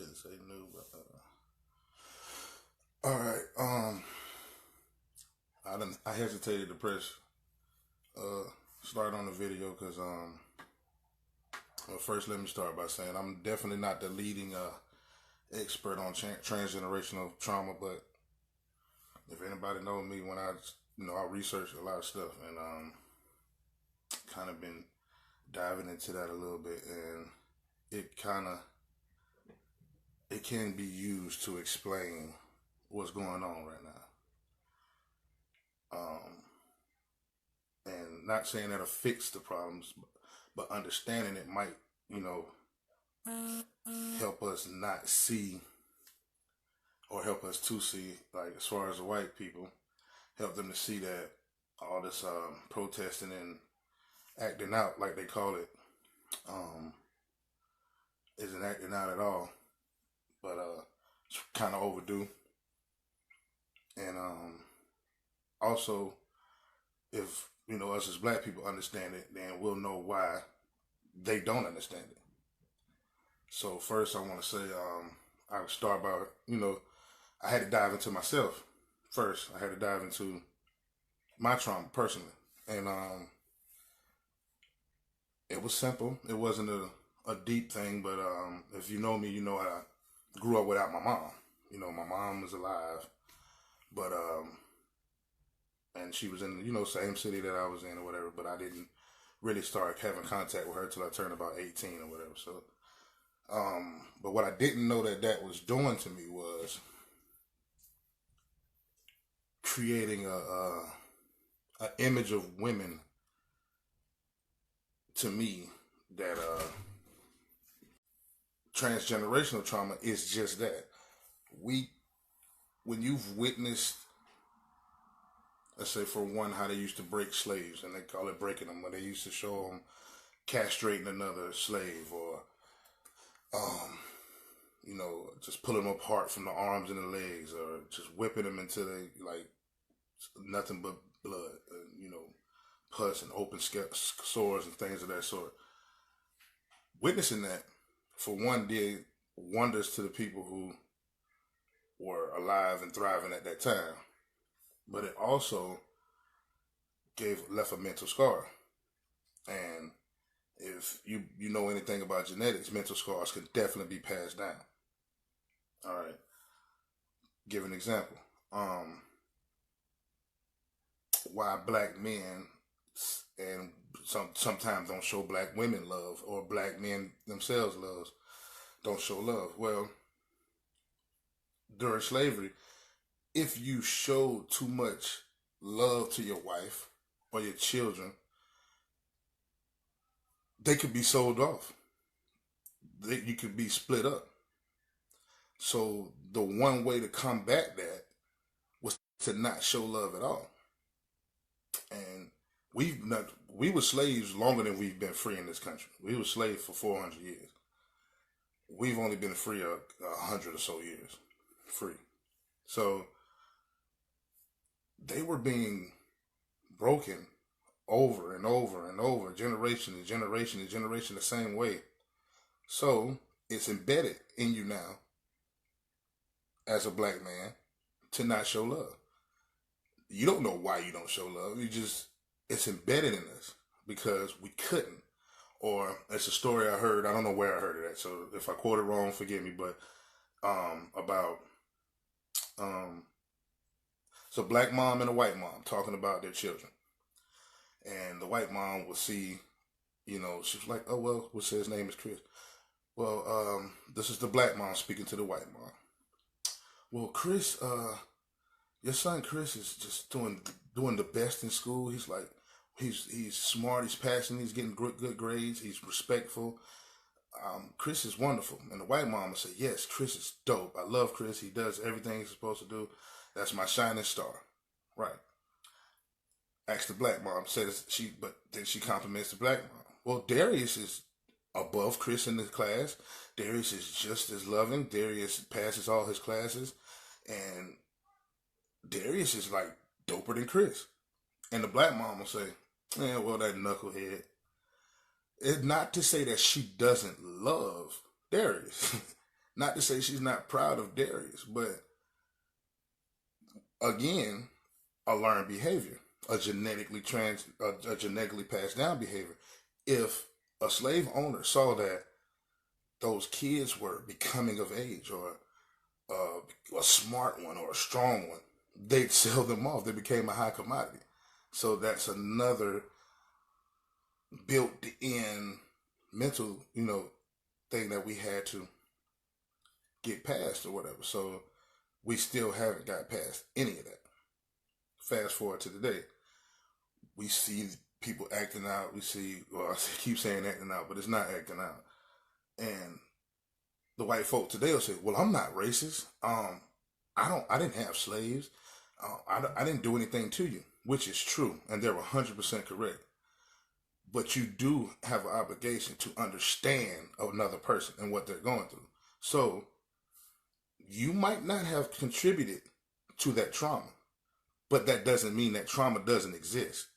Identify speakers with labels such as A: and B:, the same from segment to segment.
A: Shouldn't say new, but all right. I hesitated to press start on the video because well, first let me start by saying I'm definitely not the leading expert on transgenerational trauma, but if anybody knows me, when I research a lot of stuff and kind of been diving into that a little bit, and it can be used to explain what's going on right now. And not saying that'll fix the problems, but understanding it might, help us not see, or help us to see, like as far as the white people, help them to see that all this protesting and acting out, like they call it, isn't acting out at all, but it's kind of overdue. And also, if us as black people understand it, then we'll know why they don't understand it. So first, I want to say I would start by I had to dive into myself first. I had to dive into my trauma personally, and it was simple. It wasn't a deep thing, but if you know me, you know I grew up without my mom. My mom was alive, but and she was in same city that I was in or whatever. But I didn't really start having contact with her till I turned about 18 or whatever. So, but what I didn't know that was doing to me was creating a image of women to me that transgenerational trauma is just that. When you've witnessed, let's say for one, how they used to break slaves, and they call it breaking them, when they used to show them castrating another slave, or just pulling them apart from the arms and the legs, or just whipping them until they like nothing but blood, pus and open sores and things of that sort. Witnessing that, for one, did wonders to the people who were alive and thriving at that time, but it also left a mental scar. And if you know anything about genetics, mental scars can definitely be passed down. All right. Give an example. Why black men and sometimes don't show black women love, or black men themselves don't show love. Well, during slavery, if you showed too much love to your wife or your children, they could be sold off. You could be split up. So the one way to combat that was to not show love at all. And we were slaves longer than we've been free in this country. We were slaves for 400 years. We've only been free 100 or so years free. So they were being broken over and over and over, generation and generation and generation, the same way. So it's embedded in you now as a black man to not show love. You don't know why you don't show love. It's embedded in us because we couldn't. Or it's a story I heard. I don't know where I heard it at. So if I quote it wrong, forgive me. But about so black mom and a white mom talking about their children, and the white mom will see, she was like, oh well, we'll say his name is Chris. Well, this is the black mom speaking to the white mom. Well, Chris, your son Chris is just doing the best in school. He's like, he's smart, he's passing, he's getting good grades, he's respectful. Chris is wonderful. And the white mom will say, yes, Chris is dope. I love Chris. He does everything he's supposed to do. That's my shining star. Right. Ask the black mom, but then she compliments the black mom. Well, Darius is above Chris in the class. Darius is just as loving. Darius passes all his classes. And Darius is like doper than Chris. And the black mom will say, yeah, well, that knucklehead. It's not to say that she doesn't love Darius. Not to say she's not proud of Darius, but again, a learned behavior, a genetically passed down behavior. If a slave owner saw that those kids were becoming of age, or a smart one or a strong one, they'd sell them off. They became a high commodity. So that's another built-in mental, thing that we had to get past or whatever. So we still haven't got past any of that. Fast forward to today, we see people acting out. We see, well, I keep saying acting out, but it's not acting out. And the white folk today will say, "Well, I'm not racist. I didn't have slaves. I didn't do anything to you," which is true, and they're 100% correct. But you do have an obligation to understand another person and what they're going through. So you might not have contributed to that trauma, but that doesn't mean that trauma doesn't exist.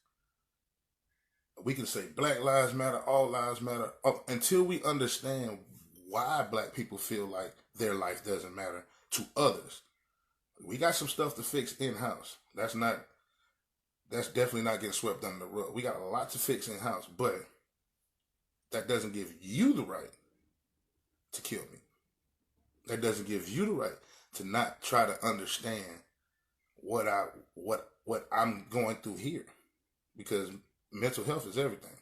A: We can say Black Lives Matter, all lives matter, until we understand why Black people feel like their life doesn't matter to others. We got some stuff to fix in-house. That's definitely not getting swept under the rug. We got a lot to fix in-house, but that doesn't give you the right to kill me. That doesn't give you the right to not try to understand what I'm going through here, because mental health is everything.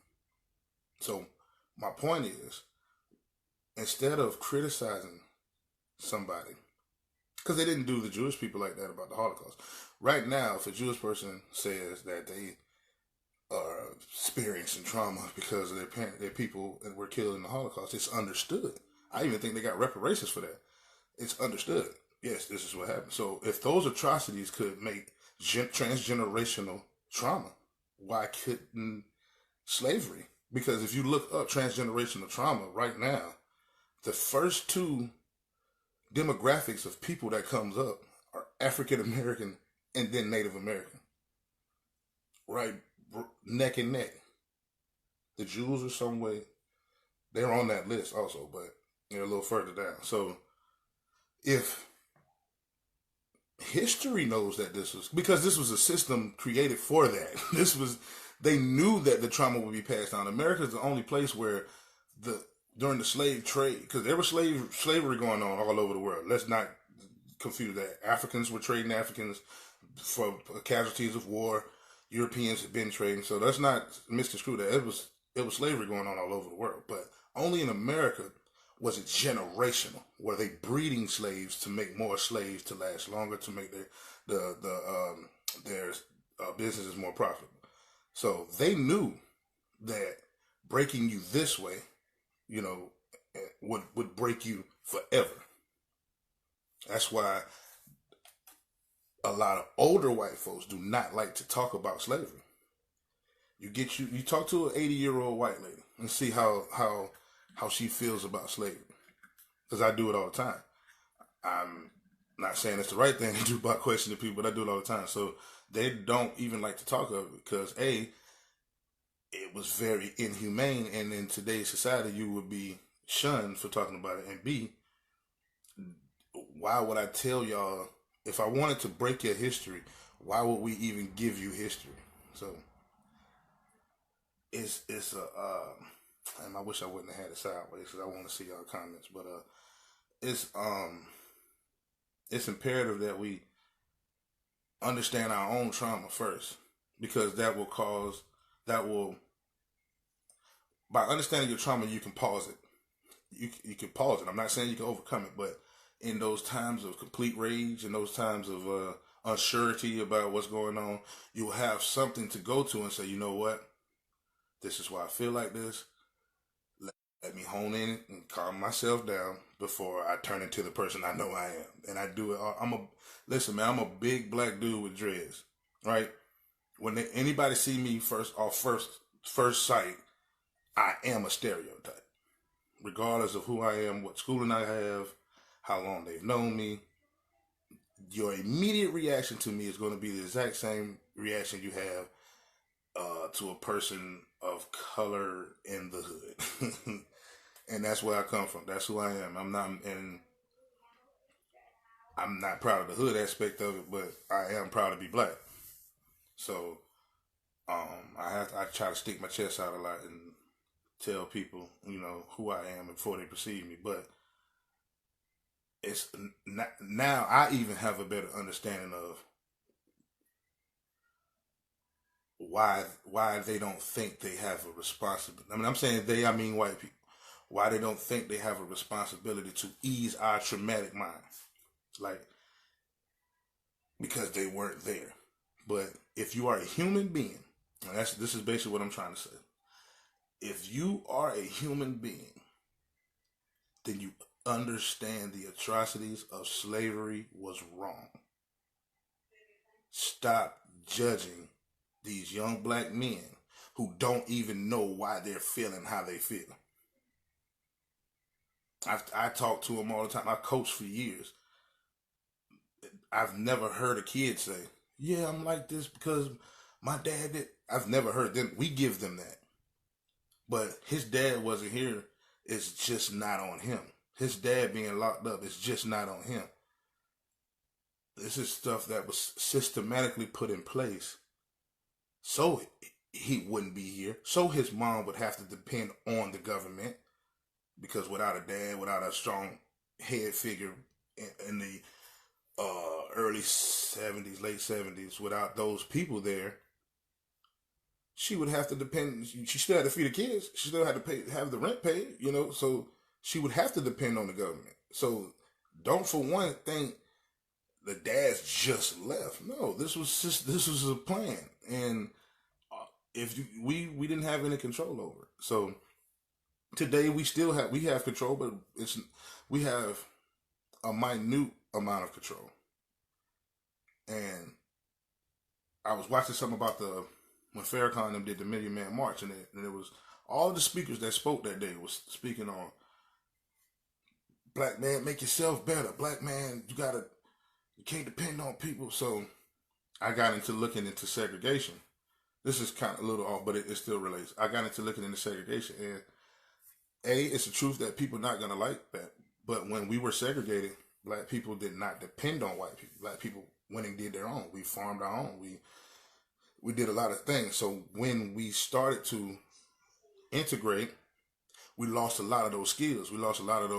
A: So my point is, instead of criticizing somebody, because they didn't do the Jewish people like that about the Holocaust. Right now, if a Jewish person says that they are experiencing trauma because of their people that were killed in the Holocaust, it's understood. I even think they got reparations for that. It's understood. Yes, this is what happened. So if those atrocities could make transgenerational trauma, why couldn't slavery? Because if you look up transgenerational trauma right now, the first two demographics of people that comes up are African American and then Native American. Right, neck and neck. The Jews are some way, they're on that list also, but they're a little further down. So if history knows that because this was a system created for that. They knew that the trauma would be passed down. America is the only place where during the slave trade, because there was slavery going on all over the world. Let's not confuse that. Africans were trading Africans for casualties of war. Europeans had been trading, so let's not misconstrue that. It was slavery going on all over the world, but only in America was it generational. Were they breeding slaves to make more slaves to last longer, to make their businesses more profitable? So they knew that breaking you this way, would break you forever. That's why a lot of older white folks do not like to talk about slavery. You talk to an 80-year-old white lady and see how she feels about slavery. Because I do it all the time. I'm not saying it's the right thing to do by questioning people, but I do it all the time. So they don't even like to talk of it because A, it was very inhumane, and in today's society you would be shunned for talking about it. And B, why would I tell y'all, if I wanted to break your history, why would we even give you history? So it's and I wish I wouldn't have had it sideways because I want to see y'all comments, but it's imperative that we understand our own trauma first, because by understanding your trauma, you can pause it. You can pause it. I'm not saying you can overcome it, but in those times of complete rage, in those times of uncertainty about what's going on, you'll have something to go to and say, you know what? This is why I feel like this. Let me hone in and calm myself down before I turn into the person I know I am. And I do it. Listen, man, I'm a big black dude with dreads, right? When anybody see me first sight, I am a stereotype. Regardless of who I am, what schooling I have, how long they've known me, your immediate reaction to me is going to be the exact same reaction you have to a person of color in the hood. And that's where I come from. That's who I am. I'm not, and I'm not proud of the hood aspect of it, but I am proud to be black. So I try to stick my chest out a lot and tell people, who I am before they perceive me. But it's now I even have a better understanding of why they don't think they have a responsibility. I mean, I'm saying they, I mean white people. Why they don't think they have a responsibility to ease our traumatic mind, like because they weren't there. But if you are a human being, and this is basically what I'm trying to say. If you are a human being, then you understand the atrocities of slavery was wrong. Stop judging these young black men who don't even know why they're feeling how they feel. I talk to them all the time. I coach for years. I've never heard a kid say, "Yeah, I'm like this because my dad did." I've never heard them. We give them that, but his dad wasn't here. It's just not on him. His dad being locked up is just not on him. This is stuff that was systematically put in place so he wouldn't be here. So his mom would have to depend on the government because without a dad, without a strong head figure in the early 70s, late 70s, without those people there, she would have to depend. She still had to feed the kids. She still had to have the rent paid, so she would have to depend on the government. So don't for one think the dads just left. No, this was a plan, and if we didn't have any control over it. So today we have control, but we have a minute amount of control. And I was watching something about when Farrakhan and them did the Million Man March, and it was all the speakers that spoke that day was speaking on black man, make yourself better. Black man, you can't depend on people. So I got into looking into segregation. This is kind of a little off, but it still relates. I got into looking into segregation, and it's the truth that people not gonna like that. But when we were segregated, black people did not depend on white people. Black people went and did their own. We farmed our own. We did a lot of things. So when we started to integrate, we lost a lot of those skills. We lost a lot of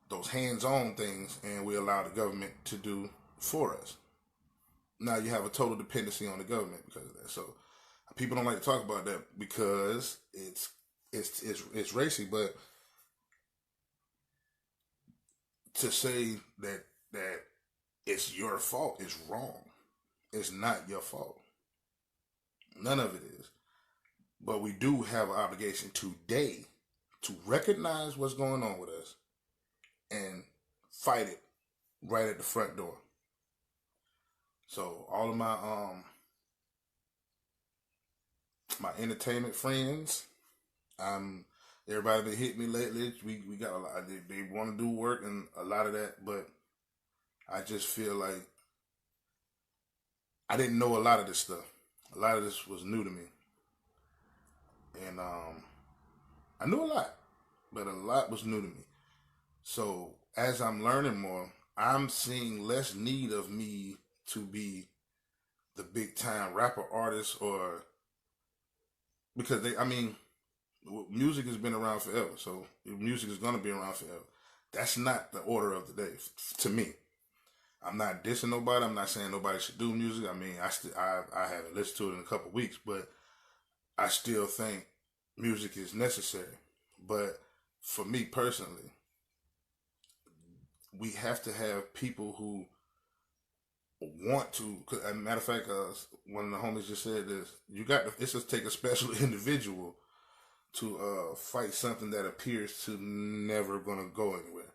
A: those hands-on things, and we allowed the government to do for us. Now you have a total dependency on the government because of that. So people don't like to talk about that because it's racy, but to say that it's your fault is wrong. It's not your fault. None of it is. But we do have an obligation today to recognize what's going on with us and fight it right at the front door. So all of my entertainment friends, everybody that hit me lately, we got a lot. They want to do work and a lot of that, but I just feel like I didn't know a lot of this stuff. A lot of this was new to me, and I knew a lot, but a lot was new to me. So as I'm learning more, I'm seeing less need of me to be the big time rapper artist or because music has been around forever. So music is going to be around forever. That's not the order of the day to me. I'm not dissing nobody. I'm not saying nobody should do music. I mean, I haven't listened to it in a couple weeks, but I still think music is necessary. But for me personally, we have to have people who want to. As a matter of fact, one of the homies just said this. It's just take a special individual to fight something that appears to never gonna go anywhere.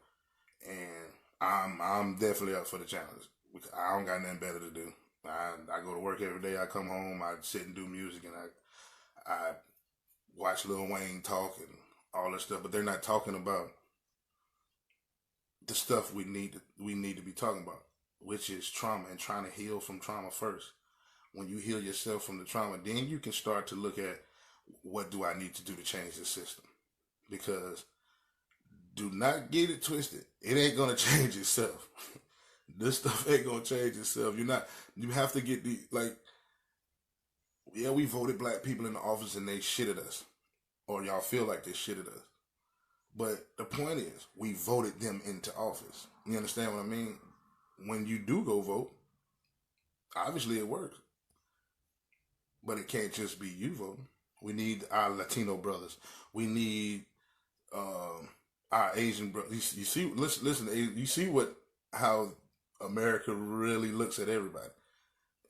A: And I'm definitely up for the challenge because I don't got nothing better to do. I go to work every day. I come home. I sit and do music, and I watch Lil Wayne talk and all that stuff. But they're not talking about the stuff we need to be talking about, which is trauma and trying to heal from trauma first. When you heal yourself from the trauma, then you can start to look at what do I need to do to change the system, because Do not get it twisted. It ain't gonna change itself. This stuff ain't gonna change itself. You have to get yeah, we voted black people in the office and they shitted us. Or y'all feel like they shitted us. But the point is, we voted them into office. You understand what I mean? When you do go vote, obviously it works. But it can't just be you voting. We need our Latino brothers. We need our Asian brothers. You see, listen. You see how America really looks at everybody.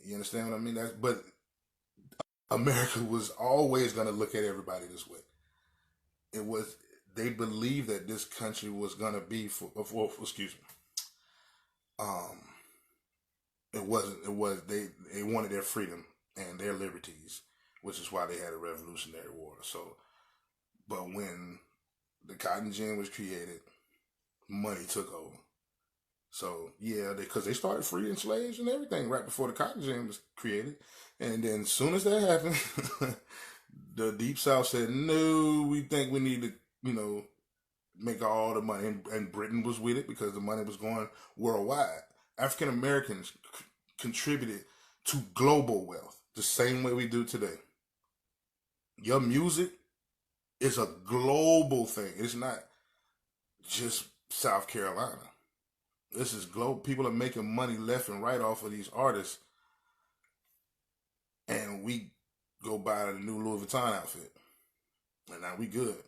A: You understand what I mean? But America was always going to look at everybody this way. It was they believed that this country was going to be excuse me. It wasn't. It was they wanted their freedom and their liberties, which is why they had a Revolutionary War. So, but when the cotton gin was created, money took over. So yeah, because they started freeing slaves and everything right before the cotton gin was created, and then as soon as that happened, the Deep South said, "No, we think we need to, make all the money," and Britain was with it because the money was going worldwide. African Americans contributed to global wealth the same way we do today. Your music is a global thing. It's not just South Carolina. This is global. People are making money left and right off of these artists, and we go buy a new Louis Vuitton outfit, and now we good.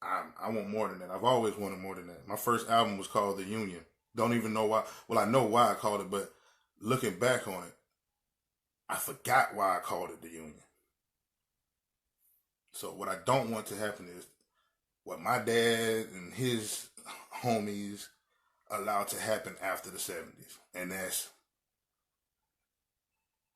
A: I want more than that. I've always wanted more than that. My first album was called The Union. Don't even know why. Well, I know why I called it, but looking back on it, I forgot why I called it The Union. So what I don't want to happen is what my dad and his homies allowed to happen after the 70s. And that's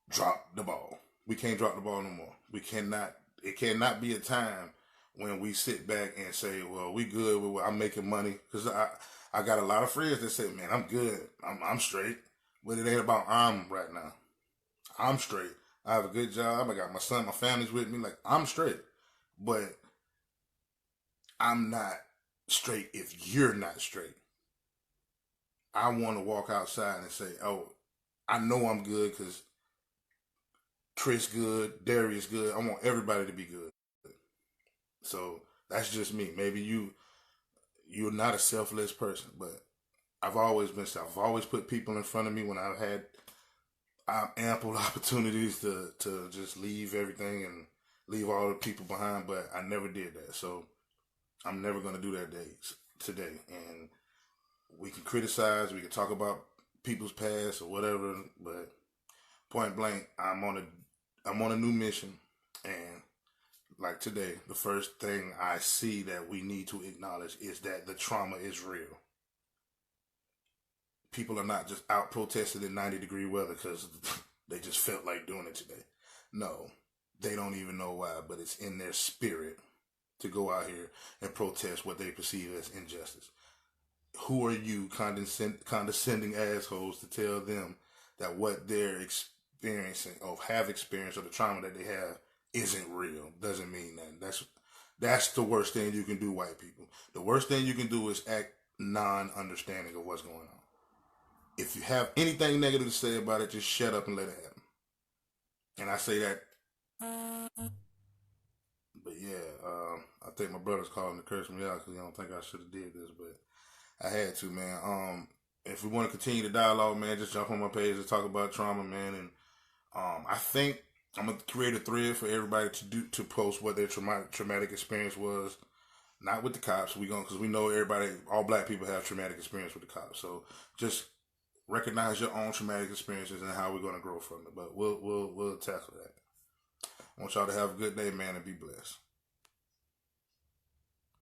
A: drop the ball. We can't drop the ball no more. It cannot be a time when we sit back and say, well, we good with I'm making money. Because I got a lot of friends that say, man, I'm good. I'm straight. But it ain't about I'm right now. I'm straight. I have a good job. I got my son, my family's with me. Like, I'm straight. But I'm not straight if you're not straight. I want to walk outside and say, oh, I know I'm good because Chris good, Darius good. I want everybody to be good. So that's just me. Maybe you're not a selfless person, but I've always been self. I've always put people in front of me when I've had ample opportunities to just leave everything and leave all the people behind, but I never did that. So I'm never going to do that today. And we can criticize, we can talk about people's past or whatever, but point blank, I'm on a new mission. And like today, the first thing I see that we need to acknowledge is that the trauma is real. People are not just out protesting in 90-degree weather because they just felt like doing it today. No, they don't even know why, but it's in their spirit to go out here and protest what they perceive as injustice. Who are you, condescending assholes, to tell them that what they're experiencing or have experienced or the trauma that they have isn't real? Doesn't mean that. That's the worst thing you can do, white people. The worst thing you can do is act non-understanding of what's going on. If you have anything negative to say about it, just shut up and let it happen. And I say that. But yeah, I think my brother's calling to curse me out because he don't think I should have did this, but I had to, man. If we want to continue the dialogue, man, just jump on my page and talk about trauma, man. And I think I'm gonna create a thread for everybody to post what their traumatic experience was. Not with the cops, because we know all black people have traumatic experience with the cops. So just recognize your own traumatic experiences and how we're gonna grow from it. But we'll tackle that. I want y'all to have a good day, man, and be blessed.